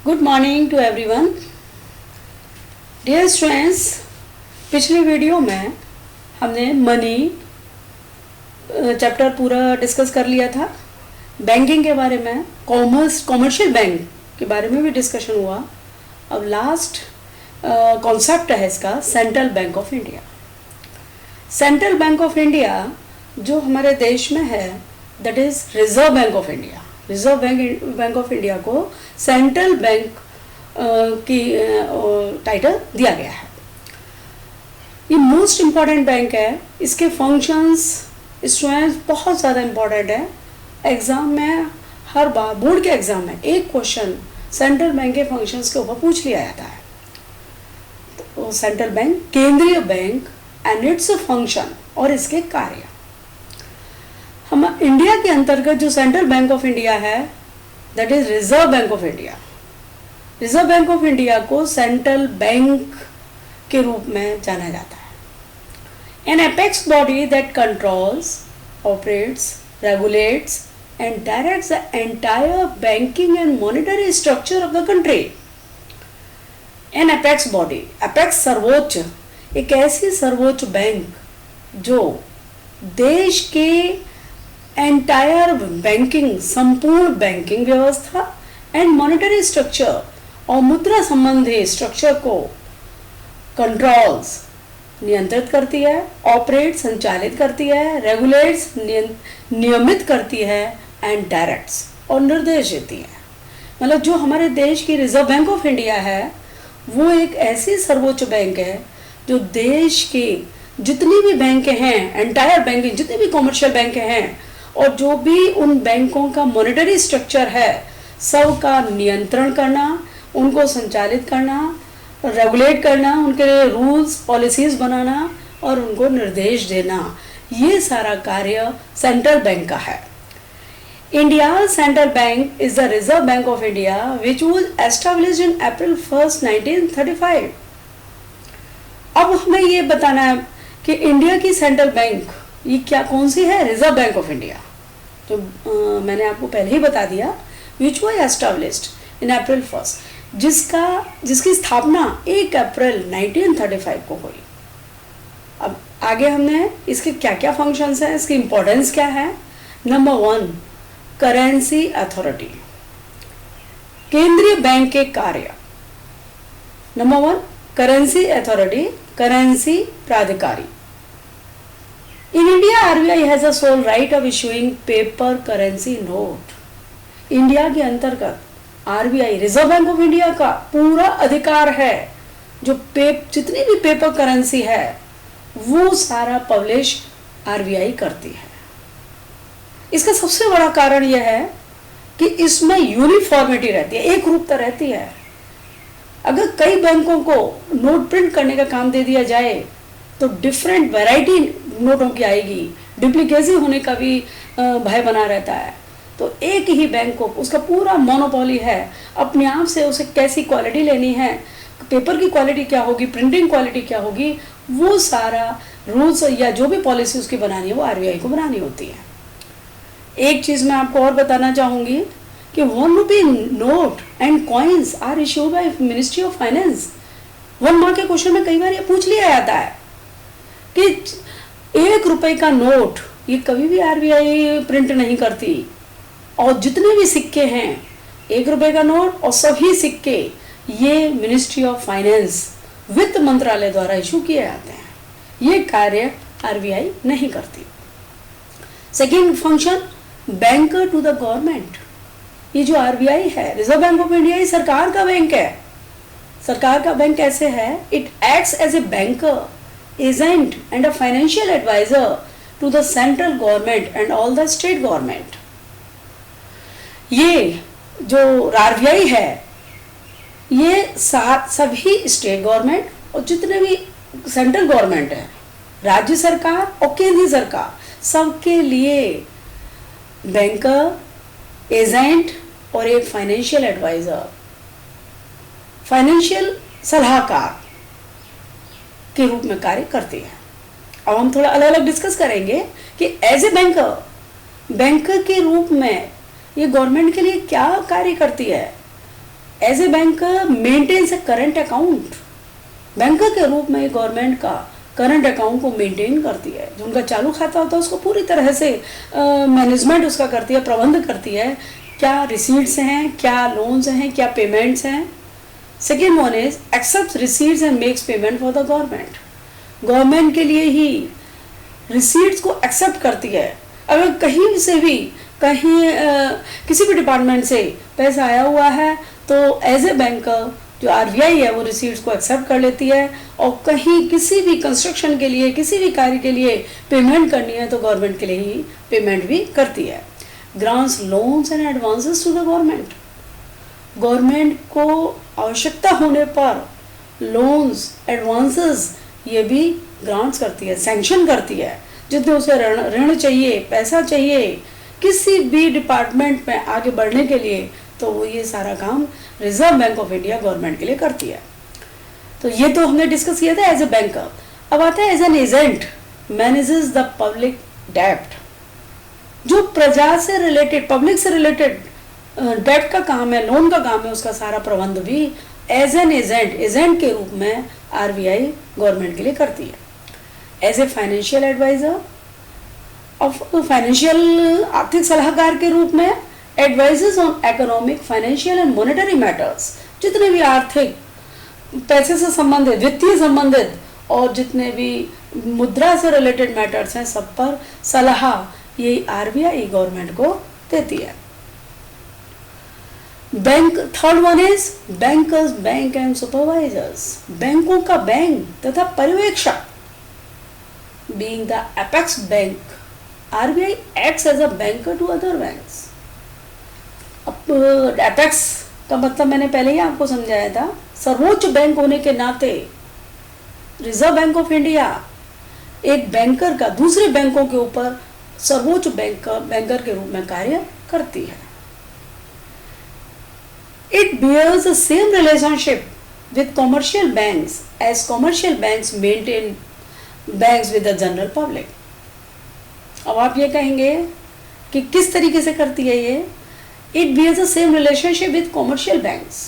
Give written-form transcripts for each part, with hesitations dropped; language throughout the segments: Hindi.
Good morning to everyone. Dear students, पिछली वीडियो में हमने मनी चैप्टर पूरा डिस्कस कर लिया था। बैंकिंग के बारे में, कॉमर्शियल बैंक के बारे में भी डिस्कशन हुआ। अब लास्ट कॉन्सेप्ट है इसका central bank of India. Central bank of India जो हमारे देश में है that is reserve bank of India. Reserve bank of India को सेंट्रल बैंक की टाइटल दिया गया है। ये मोस्ट इम्पॉर्टेंट बैंक है। इसके फंक्शंस स्टूडेंट्स बहुत ज़्यादा इम्पॉर्टेंट है। एग्ज़ाम में हर बार बोर्ड के एग्ज़ाम में एक क्वेश्चन सेंट्रल बैंक के फंक्शंस के ऊपर पूछ लिया जाता है। तो सेंट्रल बैंक केंद्रीय बैंक एंड इट्स फंक्शन और इसके कार्य। हम इंडिया के अंतर्गत जो सेंट्रल बैंक ऑफ इंडिया है that is reserve bank of India. Reserve bank of India को सेंट्रल बैंक के रूप में जाना जाता है। N apex body that controls, operates, regulates and directs the entire banking and monetary structure of the country. N apex body, apex सर्वोच्च, एक ऐसी सर्वोच्च बैंक जो देश के एंटायर बैंकिंग, संपूर्ण बैंकिंग व्यवस्था एंड मॉनेटरी स्ट्रक्चर और मुद्रा संबंधी स्ट्रक्चर को कंट्रोल्स, नियंत्रित करती है, ऑपरेट, संचालित करती है, रेगुलेट्स, नियमित करती है एंड डायरेक्ट्स, और निर्देश देती है। मतलब जो हमारे देश की रिजर्व बैंक ऑफ इंडिया है वो एक ऐसी सर्वोच्च बैंक है जो देश की जितनी भी बैंक हैं, एंटायर बैंकिंग, जितनी भी कॉमर्शियल बैंक हैं और जो भी उन बैंकों का मॉनेटरी स्ट्रक्चर है सब का नियंत्रण करना, उनको संचालित करना, रेगुलेट करना, उनके लिए रूल्स पॉलिसीज बनाना और उनको निर्देश देना, ये सारा कार्य सेंट्रल बैंक का है। India central bank is the Reserve bank of India which was established in April 1, 1935। अब हमें ये बताना है कि इंडिया की सेंट्रल बैंक ये क्या कौन सी है? Reserve bank of India. तो मैंने आपको पहले ही बता दिया विच वाज एस्टैब्लिश्ड इन अप्रैल 1, जिसकी स्थापना 1 अप्रैल 1935 को हुई। अब आगे हमने इसके क्या क्या फंक्शंस हैं, इसकी इंपॉर्टेंस क्या है। नंबर 1, करेंसी अथॉरिटी, केंद्रीय बैंक के कार्य। नंबर 1, करेंसी अथॉरिटी, करेंसी प्राधिकारी। In India, RBI has a sole right of issuing paper currency note. India के अंतर्गत RBI, reserve bank of India का पूरा अधिकार है जो जितनी भी पेपर करेंसी है वो सारा पब्लिश RBI करती है। इसका सबसे बड़ा कारण यह है कि इसमें यूनिफॉर्मिटी रहती है, एक रूपता रहती है। अगर कई बैंकों को नोट प्रिंट करने का काम दे दिया जाए तो डिफरेंट वैरायटी नोटों की आएगी, डुप्लीकेसी होने का भी भय बना रहता है। तो एक ही बैंक को उसका पूरा मोनोपोली है, अपने आप से उसे कैसी क्वालिटी लेनी है, पेपर की क्वालिटी क्या होगी, प्रिंटिंग क्वालिटी क्या होगी, वो सारा रूल्स या जो भी पॉलिसी उसकी बनानी है वो RBI को बनानी होती है। एक चीज़ मैं आपको और बताना चाहूँगी कि 1 rupee note and coins are issued by ministry of finance. 1 mark के क्वेश्चन में कई बार ये पूछ लिया जाता है कि 1 रुपए का नोट ये कभी भी RBI प्रिंट नहीं करती, और जितने भी सिक्के हैं 1 रुपए का नोट और सभी सिक्के ये मिनिस्ट्री ऑफ फाइनेंस, वित्त मंत्रालय द्वारा इशू किए जाते हैं। ये कार्य RBI नहीं करती। Second function, banker to the government. ये जो RBI है, रिजर्व बैंक ऑफ इंडिया, ये सरकार का बैंक है। सरकार का बैंक कैसे है? It acts as a banker, agent and a financial advisor to the central government and all the state government। ये जो RBI है ये सभी स्टेट गवर्नमेंट और जितने भी सेंट्रल गवर्नमेंट है, राज्य सरकार और केंद्रीय सरकार, सबके लिए बैंकर, एजेंट और एक फाइनेंशियल एडवाइजर, फाइनेंशियल सलाहकार के रूप में कार्य करती है। अब हम थोड़ा अलग अलग डिस्कस करेंगे कि एज ए बैंकर के रूप में ये गवर्नमेंट के लिए क्या कार्य करती है। As a banker maintains a current account. Banker के रूप में गवर्नमेंट का करंट अकाउंट को मेंटेन करती है। जो उनका चालू खाता होता है उसको पूरी तरह से मैनेजमेंट उसका करती है, प्रबंध करती है। क्या रिसीट्स हैं, क्या लोन्स हैं, क्या पेमेंट्स हैं। Second one is accept receipts and makes payment for the government. Government के लिए ही रिसीट्स को एक्सेप्ट करती है। अगर कहीं से भी किसी भी डिपार्टमेंट से पैसा आया हुआ है तो एज ए बैंकर जो आरबीआई है वो रिसीट्स को एक्सेप्ट कर लेती है, और कहीं किसी भी कंस्ट्रक्शन के लिए, किसी भी कार्य के लिए पेमेंट करनी है तो गवर्नमेंट के लिए ही पेमेंट भी करती है। Grants loans and advances to the government. Government को आवश्यकता होने पर लोन्स, एडवांसेस ये भी ग्रांट्स करती है, सैंक्शन करती है। जितने उसे ऋण चाहिए, पैसा चाहिए किसी भी डिपार्टमेंट में आगे बढ़ने के लिए, तो वो ये सारा काम reserve bank of India government के लिए करती है। तो ये तो हमने डिस्कस किया था एज ए बैंकर। अब आता है as an agent manages the public डेब्ट। जो प्रजा से रिलेटेड, पब्लिक से रिलेटेड डेब्ट का काम है, लोन का काम है, उसका सारा प्रबंध भी एज एन एजेंट के रूप में आरबीआई गवर्नमेंट के लिए करती है। As a financial adviser of financial, आर्थिक सलाहकार के रूप में advises on economic, financial and monetary matters. जितने भी आर्थिक, पैसे से संबंधित, वित्तीय संबंधित और जितने भी मुद्रा से रिलेटेड मैटर्स हैं सब पर सलाह ये आरबीआई गवर्नमेंट को देती है। Bank, third one is bankers, bank and supervisors. बैंकों का बैंक तथा पर्यवेक्षक। Being the apex bank, RBI acts as a banker to other banks. अब एपेक्स का मतलब मैंने पहले ही आपको समझाया था। सर्वोच्च बैंक होने के नाते रिजर्व बैंक ऑफ इंडिया एक बैंकर का दूसरे बैंकों के ऊपर सर्वोच्च बैंकर के रूप में कार्य करती है। It bears the same relationship with commercial banks as commercial banks maintain banks with the general public. अब आप ये कहेंगे कि किस तरीके से करती है ये? It bears the same relationship with commercial banks.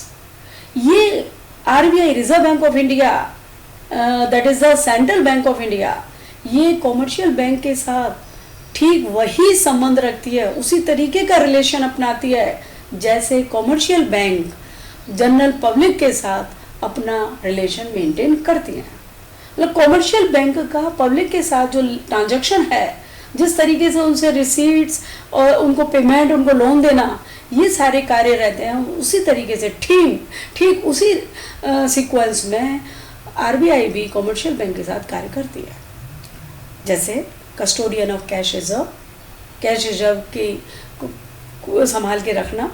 ये RBI, reserve bank of India, that is the central bank of India, ये कॉमर्शियल बैंक के साथ ठीक वही संबंध रखती है, उसी तरीके का रिलेशन अपनाती है जैसे कॉमर्शियल बैंक जनरल पब्लिक के साथ अपना रिलेशन मेंटेन करती हैं। मतलब कॉमर्शियल बैंक का पब्लिक के साथ जो ट्रांजैक्शन है, जिस तरीके से उनसे रिसीट्स और उनको पेमेंट, उनको लोन देना, ये सारे कार्य रहते हैं, उसी तरीके से ठीक उसी सीक्वेंस में आरबीआई भी कॉमर्शियल बैंक के साथ कार्य करती है। जैसे कस्टोडियन ऑफ कैश रिजर्व की संभाल के रखना,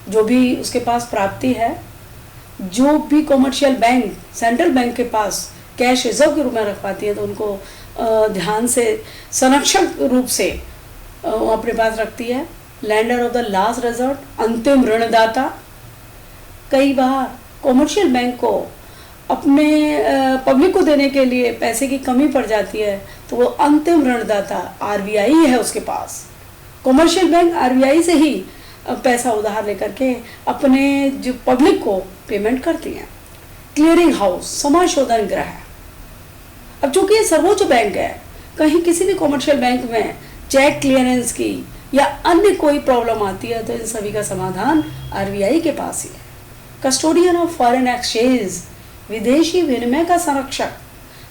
जो भी उसके पास प्राप्ति है, जो भी कॉमर्शियल बैंक सेंट्रल बैंक के पास कैश रिजर्व के रूप में रखवाती है तो उनको ध्यान से, संरक्षक रूप से वो अपने पास रखती है। Lender of the last resort, अंतिम ऋणदाता। कई बार कॉमर्शियल बैंक को अपने पब्लिक को देने के लिए पैसे की कमी पड़ जाती है तो वो अंतिम ऋणदाता आरबीआई है उसके पास। कॉमर्शियल बैंक आरबीआई से ही पैसा उधार लेकर के अपने जो पब्लिक को पेमेंट करती हैं। क्लियरिंग हाउस, समाशोधन गृह। अब चूंकि ये सर्वोच्च बैंक है, कहीं किसी भी कॉमर्शियल बैंक में चेक क्लियरेंस की या अन्य कोई प्रॉब्लम आती है तो इन सभी का समाधान आरबीआई के पास ही है। कस्टोडियन ऑफ फॉरेन एक्सचेंज, विदेशी विनिमय का संरक्षक।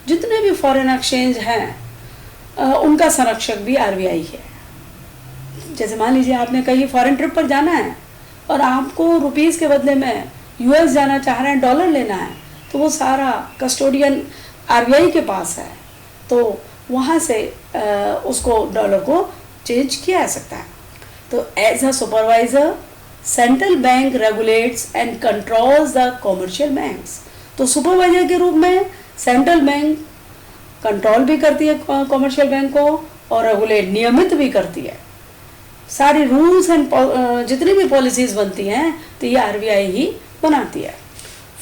जितने भी फॉरेन एक्सचेंज हैं उनका संरक्षक भी आरबीआई है। जैसे मान लीजिए आपने कहीं फॉरेन ट्रिप पर जाना है और आपको रुपीस के बदले में यूएस जाना चाह रहे हैं, डॉलर लेना है, तो वो सारा कस्टोडियन आरबीआई के पास है, तो वहाँ से उसको डॉलर को चेंज किया जा सकता है। तो as a supervisor central bank regulates and controls the commercial banks. तो सुपरवाइजर के रूप में सेंट्रल बैंक कंट्रोल भी करती है कॉमर्शियल बैंक को और रेगुलेट, नियमित भी करती है। सारी रूल्स एंड जितनी भी पॉलिसीज बनती हैं तो ये आरबीआई ही बनाती है।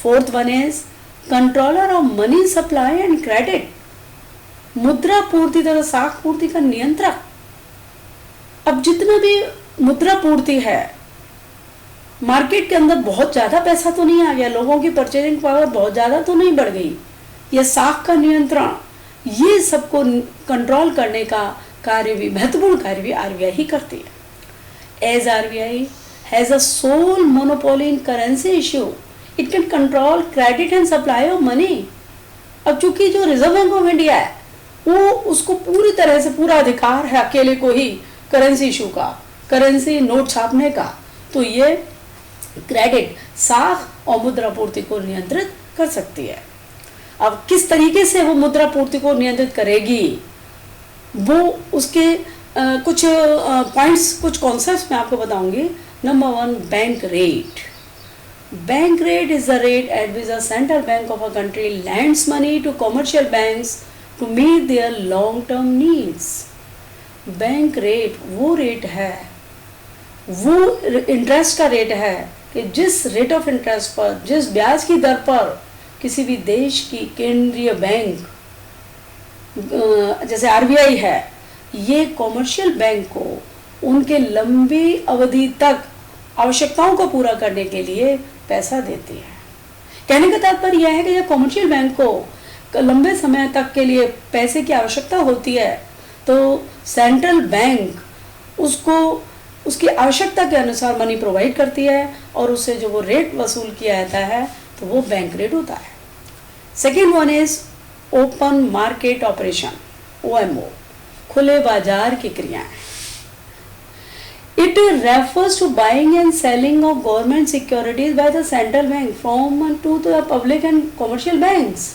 Fourth one is controller of money supply and credit, मुद्रा पूर्ति तथा साख पूर्ति का नियंत्रक। अब जितना भी मुद्रा पूर्ति है मार्केट के अंदर बहुत ज़्यादा पैसा तो नहीं आ गया, लोगों की परचेजिंग पावर बहुत ज़्यादा तो नहीं बढ़ गई। ये साख का नियंत्रण, ये सबको कंट्रोल करने का कार्य भी, महत्वपूर्ण कार्य भी आरबीआई ही करती है। As RBI has a sole monopoly in currency issue, it can control credit and supply of money. अब चूंकि जो रिजर्व बैंक ऑफ इंडिया है वो, उसको पूरी तरह से पूरा अधिकार है अकेले को ही करेंसी इशू का, करेंसी नोट छापने का, तो ये क्रेडिट, साख और मुद्रा पूर्ति को नियंत्रित कर सकती है। अब किस तरीके से वो मुद्रा पूर्ति को नियंत्रित करेगी, वो उसके कुछ पॉइंट्स, कुछ कॉन्सेप्ट्स मैं आपको बताऊंगी। Number 1, bank rate. Bank rate is the rate at which the central bank of a country lends money to commercial banks to meet their long-term needs. Bank rate वो रेट है, वो इंटरेस्ट का रेट है कि जिस रेट ऑफ इंटरेस्ट पर, जिस ब्याज की दर पर किसी भी देश की केंद्रीय बैंक जैसे आरबीआई है, ये कॉमर्शियल बैंक को उनके लंबी अवधि तक आवश्यकताओं को पूरा करने के लिए पैसा देती है। कहने का तात्पर्य यह है कि जब कॉमर्शियल बैंक को लंबे समय तक के लिए पैसे की आवश्यकता होती है तो सेंट्रल बैंक उसको उसकी आवश्यकता के अनुसार मनी प्रोवाइड करती है और उससे जो वो रेट वसूल किया जाता है तो वो बैंक रेट होता है। Second one is open market operation, OMO, खुले बाजार की क्रियाएं। It refers to buying and selling of government securities by the central bank from to the public and commercial banks.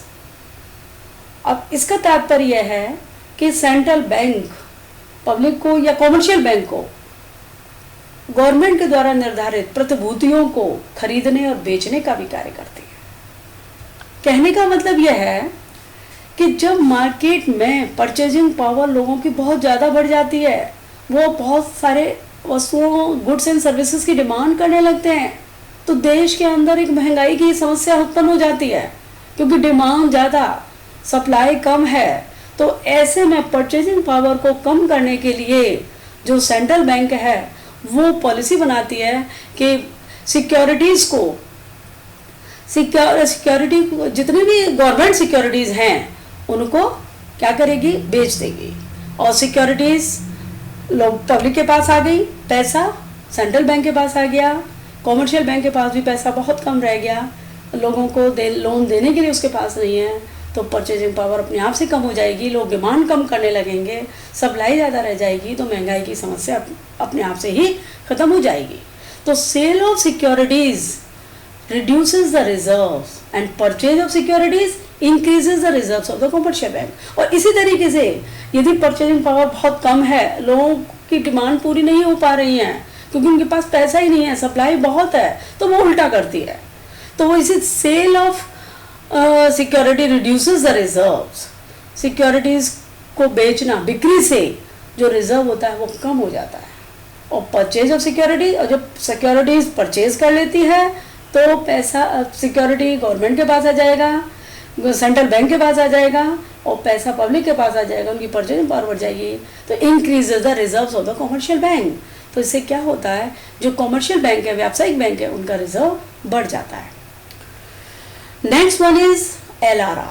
अब इसका तात्पर्य है कि सेंट्रल बैंक पब्लिक को या कॉमर्शियल बैंक को गवर्नमेंट के द्वारा निर्धारित प्रतिभूतियों को खरीदने और बेचने का भी कार्य करती है। कहने का मतलब यह है कि जब मार्केट में परचेजिंग पावर लोगों की बहुत ज़्यादा बढ़ जाती है, वो बहुत सारे वस्तुओं, गुड्स एंड सर्विसेज की डिमांड करने लगते हैं, तो देश के अंदर एक महंगाई की समस्या उत्पन्न हो जाती है क्योंकि डिमांड ज़्यादा, सप्लाई कम है। तो ऐसे में परचेजिंग पावर को कम करने के लिए जो सेंट्रल बैंक है वो पॉलिसी बनाती है कि सिक्योरिटीज़ को, सिक्योरिटी जितनी भी गवर्नमेंट सिक्योरिटीज़ हैं उनको क्या करेगी, बेच देगी। और सिक्योरिटीज़ लोग पब्लिक के पास आ गई, पैसा सेंट्रल बैंक के पास आ गया, कॉमर्शियल बैंक के पास भी पैसा बहुत कम रह गया, लोगों को लोन देने के लिए उसके पास नहीं है, तो परचेजिंग पावर अपने आप से कम हो जाएगी, लोग डिमांड कम करने लगेंगे, सप्लाई ज़्यादा रह जाएगी, तो महंगाई की समस्या अपने आप से ही ख़त्म हो जाएगी। तो sale of securities reduces the reserves and purchase of securities increases the reserves of the commercial bank। और इसी तरीके से यदि परचेजिंग पावर बहुत कम है, लोगों की डिमांड पूरी नहीं हो पा रही है क्योंकि उनके पास पैसा ही नहीं है, सप्लाई बहुत है, तो वो उल्टा करती है। तो वो इसी sale of security reduces the reserves, securities को बेचना, बिक्री से जो रिजर्व होता है वो कम हो जाता है। और परचेज ऑफ सिक्योरिटी, और जब सिक्योरिटीज़ परचेज कर लेती है तो पैसा, सिक्योरिटी गवर्नमेंट के पास आ जाएगा, सेंट्रल बैंक के पास आ जाएगा और पैसा पब्लिक के पास आ जाएगा, उनकी परचेजिंग पावर बढ़ जाएगी, तो increases the reserves of the commercial bank. तो इससे क्या होता है, जो कॉमर्शियल बैंक है, व्यावसायिक बैंक है, उनका रिजर्व बढ़ जाता है। Next one is LRR,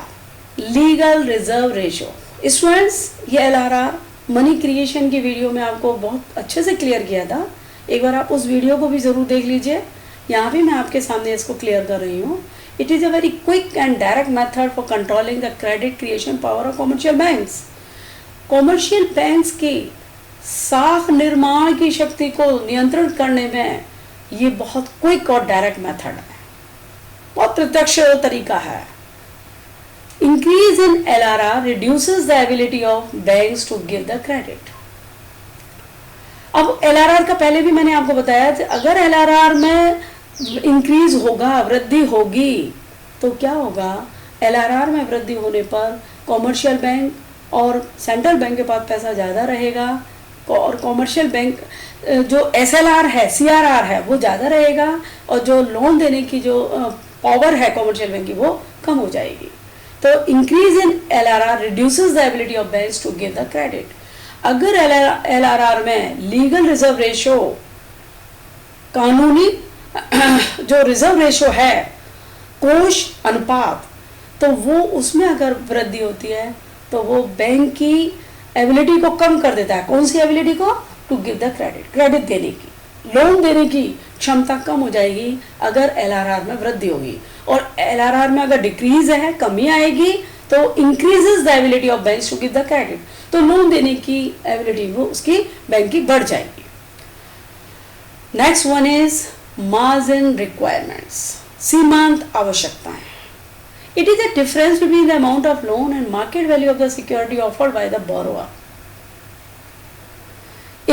legal reserve ratio. Students, ये LRR मनी क्रिएशन की वीडियो में आपको बहुत अच्छे से क्लियर किया था, एक बार आप उस वीडियो को भी ज़रूर देख लीजिए। यहाँ भी मैं आपके सामने इसको क्लियर कर रही हूँ। It is a very quick and direct method for controlling the credit creation power of commercial banks. Commercial banks की साख निर्माण की शक्ति को नियंत्रित करने में ये बहुत क्विक और डायरेक्ट मेथड है, बहुत प्रत्यक्ष तरीका है। Increase in LRR reduces the ability of banks to give the credit. अब LRR का पहले भी मैंने आपको बताया था, अगर LRR में इंक्रीज होगा, वृद्धि होगी, तो क्या होगा, LRR में वृद्धि होने पर कॉमर्शियल बैंक और सेंट्रल बैंक के पास पैसा ज़्यादा रहेगा और कॉमर्शियल बैंक जो SLR है, CRR है, वो ज़्यादा रहेगा और जो लोन देने की जो पावर है कॉमर्शियल बैंक की वो कम हो जाएगी। तो increase in LRR reduces the ability of banks to give the credit. अगर LRR में लीगल रिजर्व रेशियो, कानूनी जो रिजर्व रेशो है, कोष अनुपात, तो वो उसमें अगर वृद्धि होती है तो वो बैंक की एबिलिटी को कम कर देता है। कौन सी एबिलिटी को? To give the credit, credit देने की, लोन देने की क्षमता कम हो जाएगी अगर एलआरआर में वृद्धि होगी। और एलआरआर में अगर डिक्रीज है, कमी आएगी, तो increases the ability of banks to give the credit, तो लोन देने की एबिलिटी वो उसकी बैंक की बढ़ जाएगी। Next one is margin requirements, सीमांत आवश्यकताएं। It is the difference between the amount of loan and market value of the security offered by the borrower.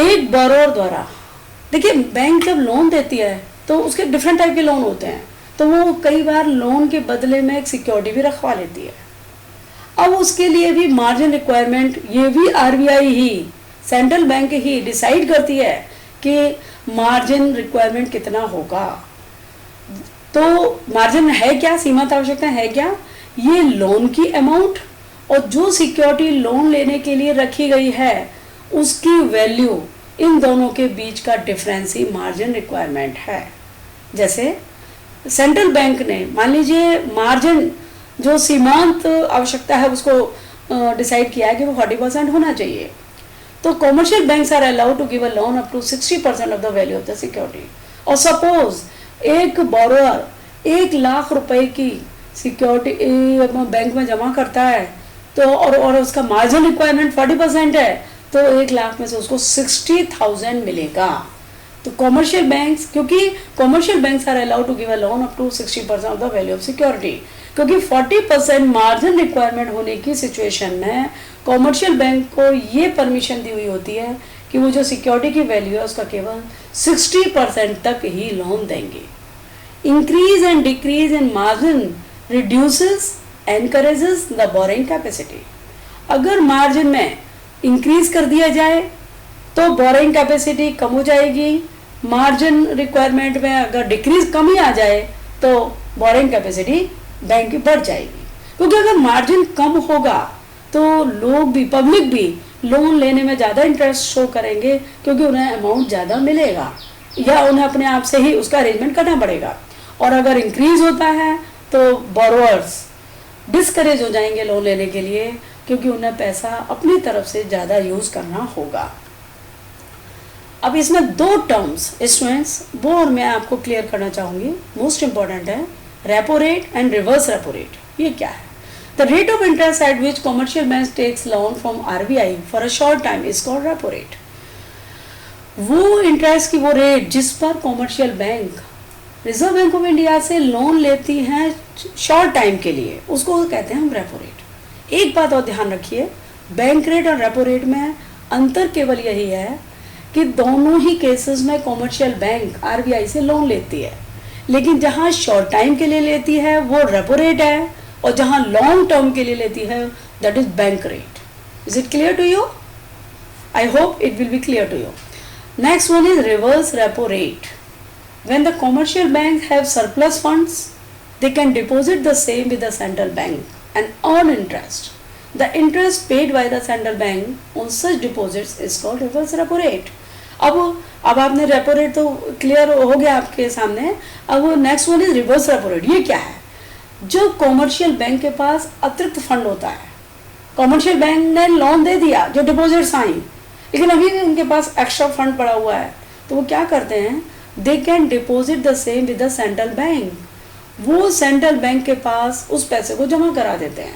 एक बोरोअर द्वारा, देखिए बैंक जब लोन देती है तो उसके डिफरेंट टाइप के लोन होते हैं, तो वो कई बार लोन के बदले में एक सिक्योरिटी भी रखवा लेती है। अब उसके लिए भी मार्जिन रिक्वायरमेंट, ये भी आरबीआई ही, सेंट्रल बैंक ही डिसाइड करती है कि मार्जिन रिक्वायरमेंट कितना होगा। तो मार्जिन है क्या, सीमांत आवश्यकता है क्या? ये लोन की अमाउंट और जो सिक्योरिटी लोन लेने के लिए रखी गई है उसकी वैल्यू, इन दोनों के बीच का डिफरेंस ही मार्जिन रिक्वायरमेंट है। जैसे सेंट्रल बैंक ने मान लीजिए मार्जिन जो सीमांत आवश्यकता है उसको डिसाइड किया है कि वो 40% होना चाहिए, तो commercial banks are allowed to give a loan up to 60% of the value of the security. और सपोज एक बोरोअर 1 लाख रुपए की सिक्योरिटी बैंक में जमा करता है, तो और उसका मार्जिन रिक्वायरमेंट 40% है, तो 1 लाख में से उसको 60,000 मिलेगा। तो कॉमर्शियल बैंक्स, क्योंकि commercial banks are allowed to give a loan up to 60% of the value of security, क्योंकि 40% मार्जिन रिक्वायरमेंट होने की सिचुएशन में कॉमर्शियल बैंक को ये परमिशन दी हुई होती है कि वो जो सिक्योरिटी की वैल्यू है उसका केवल 60% तक ही लोन देंगे। Increase and decrease in margin reduces encourages the boring capacity. अगर मार्जिन में इंक्रीज कर दिया जाए तो बोरिंग कैपेसिटी कम हो जाएगी, मार्जिन रिक्वायरमेंट में अगर डिक्रीज कमी आ जाए तो बोरिंग कैपेसिटी बैंक की बढ़ जाएगी। क्योंकि अगर मार्जिन कम होगा तो लोग भी, पब्लिक भी लोन लेने में ज़्यादा इंटरेस्ट शो करेंगे, क्योंकि उन्हें अमाउंट ज़्यादा मिलेगा या उन्हें अपने आप से ही उसका अरेंजमेंट करना पड़ेगा। और अगर इंक्रीज होता है तो बोरोअर्स डिस्करेज हो जाएंगे लोन लेने के लिए, क्योंकि उन्हें पैसा अपनी तरफ से ज़्यादा यूज़ करना होगा। अब इसमें 2 टर्म्स स्टूडेंट्स वो और मैं आपको क्लियर करना चाहूँगी, मोस्ट इंपॉर्टेंट है, repo rate and reverse repo rate. ये क्या है? The rate of interest at which commercial bank takes loan from RBI for a short time is called repo rate. वो इंटरेस्ट की वो रेट जिस पर commercial bank reserve bank of India से लोन लेती हैं शॉर्ट टाइम के लिए, उसको कहते हैं हम रेपो रेट। एक बात और ध्यान रखिए, बैंक रेट और रेपो रेट में अंतर केवल यही है कि दोनों ही केसेस में कॉमर्शियल बैंक आरबीआई से लोन लेती है, लेकिन जहां शॉर्ट टाइम के लिए लेती है वो रेपो रेट है, और जहां लॉन्ग टर्म के लिए लेती है that is bank rate. Is it clear to you? I hope it will be clear to you. Next one is reverse repo rate. When the commercial banks have surplus funds, they can deposit the same with the central bank and earn interest. The interest paid by the central bank on such deposits is called reverse repo rate. अब आपने रेपो रेट तो क्लियर हो गया आपके सामने। अब next one is reverse repo rate. ये क्या है? जो कॉमर्शियल बैंक के पास अतिरिक्त फंड होता है, कॉमर्शियल बैंक ने लोन दे दिया, जो डिपॉजिट्स आई, लेकिन अभी भी उनके पास एक्स्ट्रा फंड पड़ा हुआ है, तो वो क्या करते हैं? They can deposit the same with the central bank. वो सेंट्रल बैंक के पास उस पैसे को जमा करा देते हैं,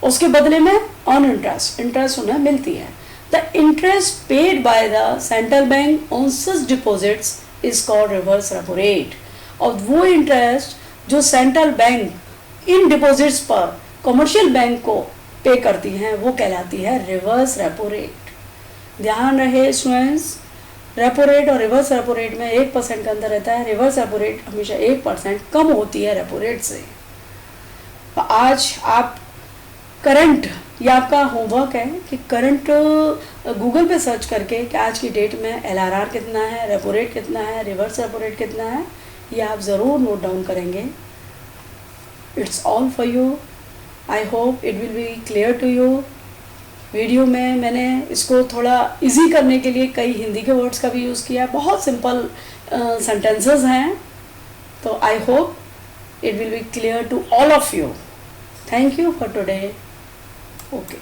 उसके बदले में ऑन इंटरेस्ट उन्हें मिलती है। The interest paid by the central bank on such deposits is called reverse repo rate. और वो इंटरेस्ट जो सेंट्रल बैंक इन डिपॉजिट्स पर कमर्शियल बैंक को पे करती हैं वो कहलाती है रिवर्स रेपो रेट। ध्यान रहे स्टूडेंट्स, रेपो रेट और रिवर्स रेपो रेट में 1% का अंदर रहता है। रिवर्स रेपो रेट हमेशा 1% कम होती है रेपो रेट से। आज आप करंट, या आपका होमवर्क है कि करंट गूगल पे सर्च करके कि आज की डेट में एलआरआर कितना है, रेपो रेट कितना है, रिवर्स रेपो रेट कितना है, ये आप ज़रूर नोट डाउन करेंगे। It's all for you. I hope it will be clear to you. Video में मैंने इसको थोड़ा इजी करने के लिए कई हिंदी के वर्ड्स का भी यूज़ किया है। बहुत सिंपल सेंटेंसेस हैं, तो I hope it will be clear to all of you. Thank you for today. Okay.